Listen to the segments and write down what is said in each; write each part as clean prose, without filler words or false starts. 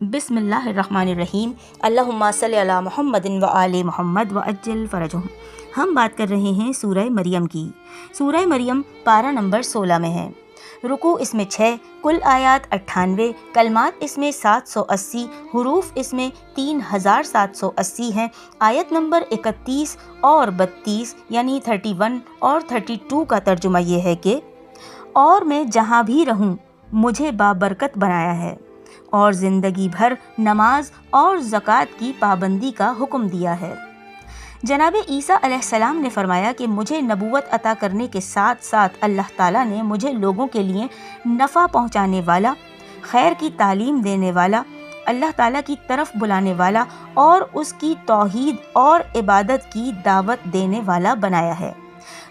बिस्मिल्लाहिर्रहमानिर्रहीम। अल्लाहुम्मा सल्ली अला मुहम्मद व आले मोहम्मद व अज्जल फ़रजहुम। हम बात कर रहे हैं सूरह मरियम की। सूरह मरियम पारा नंबर 16 में है। रुकू इसमें 6, कुल आयात 98, कलमात इसमें 780, हुरूफ इसमें 3780 हैं। आयत नंबर 31 और 32 यानी 31 और 32 का तर्जुमा ये है कि और मैं जहाँ भी रहूँ मुझे बाबरकत बनाया है और ज़िंदगी भर नमाज और ज़कात की पाबंदी का हुक्म दिया है। जनाब ईसा अलैहिस्सलाम ने फरमाया कि मुझे नबूवत अता करने के साथ साथ अल्लाह ताला ने मुझे लोगों के लिए नफ़ा पहुँचाने वाला, खैर की तालीम देने वाला, अल्लाह ताला की तरफ बुलाने वाला और उसकी तौहीद और इबादत की दावत देने वाला बनाया है।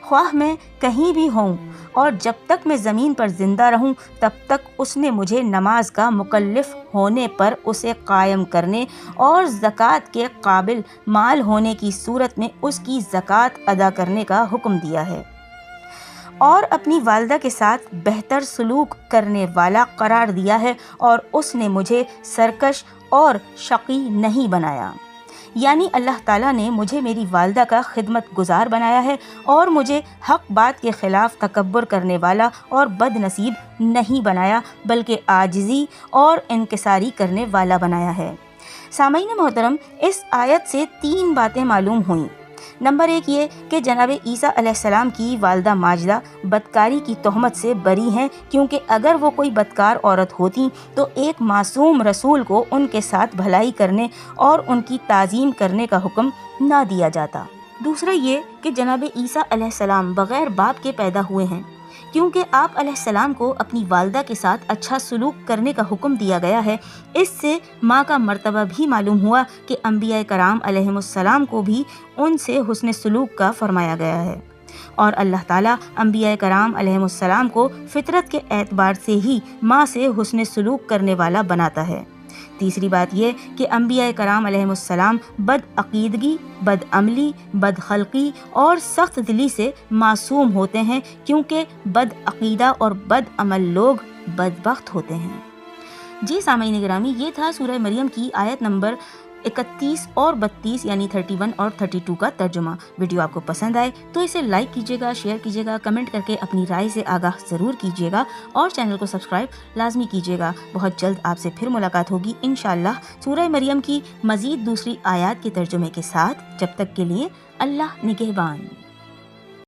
ख्वाह मैं कहीं भी हूँ और जब तक मैं ज़मीन पर ज़िंदा रहूँ तब तक उसने मुझे नमाज का मुकल्लिफ़ होने पर उसे कायम करने और ज़कात के काबिल माल होने की सूरत में उसकी ज़कात अदा करने का हुक्म दिया है और अपनी वालिदा के साथ बेहतर सलूक करने वाला करार दिया है और उसने मुझे सरकश और शकी नहीं बनाया। यानी अल्लाह ताला ने मुझे मेरी वालिदा का खिदमत गुजार बनाया है और मुझे हक़ बात के ख़िलाफ़ तकब्बुर करने वाला और बदनसीब नहीं बनाया, बल्कि आजिज़ी और इनकिसारी करने वाला बनाया है। सामईन मोहतरम, इस आयत से 3 बातें मालूम हुईं। नंबर 1 ये कि जनाब ईसा अलैहिस्सलाम की वालिदा माजिदा बदकारी की तोहमत से बरी हैं, क्योंकि अगर वो कोई बदकार औरत होती तो एक मासूम रसूल को उनके साथ भलाई करने और उनकी ताज़ीम करने का हुक्म ना दिया जाता। दूसरा ये कि जनाब ईसा अलैहिस्सलाम बग़ैर बाप के पैदा हुए हैं, क्योंकि आप अलैहिस्सलाम को अपनी वालिदा के साथ अच्छा सलूक करने का हुक्म दिया गया है। इससे माँ का मर्तबा भी मालूम हुआ कि अंबिया कराम अलैहिमुस्सलाम को भी उनसे हुस्न सलूक का फरमाया गया है और अल्लाह ताला अंबिया कराम अलैहिमुस्सलाम को फितरत के एतबार से ही माँ से हुस्न सलूक करने वाला बनाता है। तीसरी बात यह कि अंबिया कराम अलैहिमुस्सलाम बदअकीदगी, बदअमली, बदखलकी और सख्त दिली से मासूम होते हैं, क्योंकि बदअकीदा और बदअमल लोग बदबख्त होते हैं। जी सामईन गिरामी, ये था सूरह मरियम की आयत नंबर 31 और 32 यानी 31 और 32 का तर्जुमा। वीडियो आपको पसंद आए तो इसे लाइक कीजिएगा, शेयर कीजिएगा, कमेंट करके अपनी राय से आगाह ज़रूर कीजिएगा और चैनल को सब्सक्राइब लाजमी कीजिएगा। बहुत जल्द आपसे फिर मुलाकात होगी इंशाअल्लाह सूरह मरियम की मज़ीद दूसरी आयत के तर्जुमे के साथ। जब तक के लिए अल्लाह निगहबान।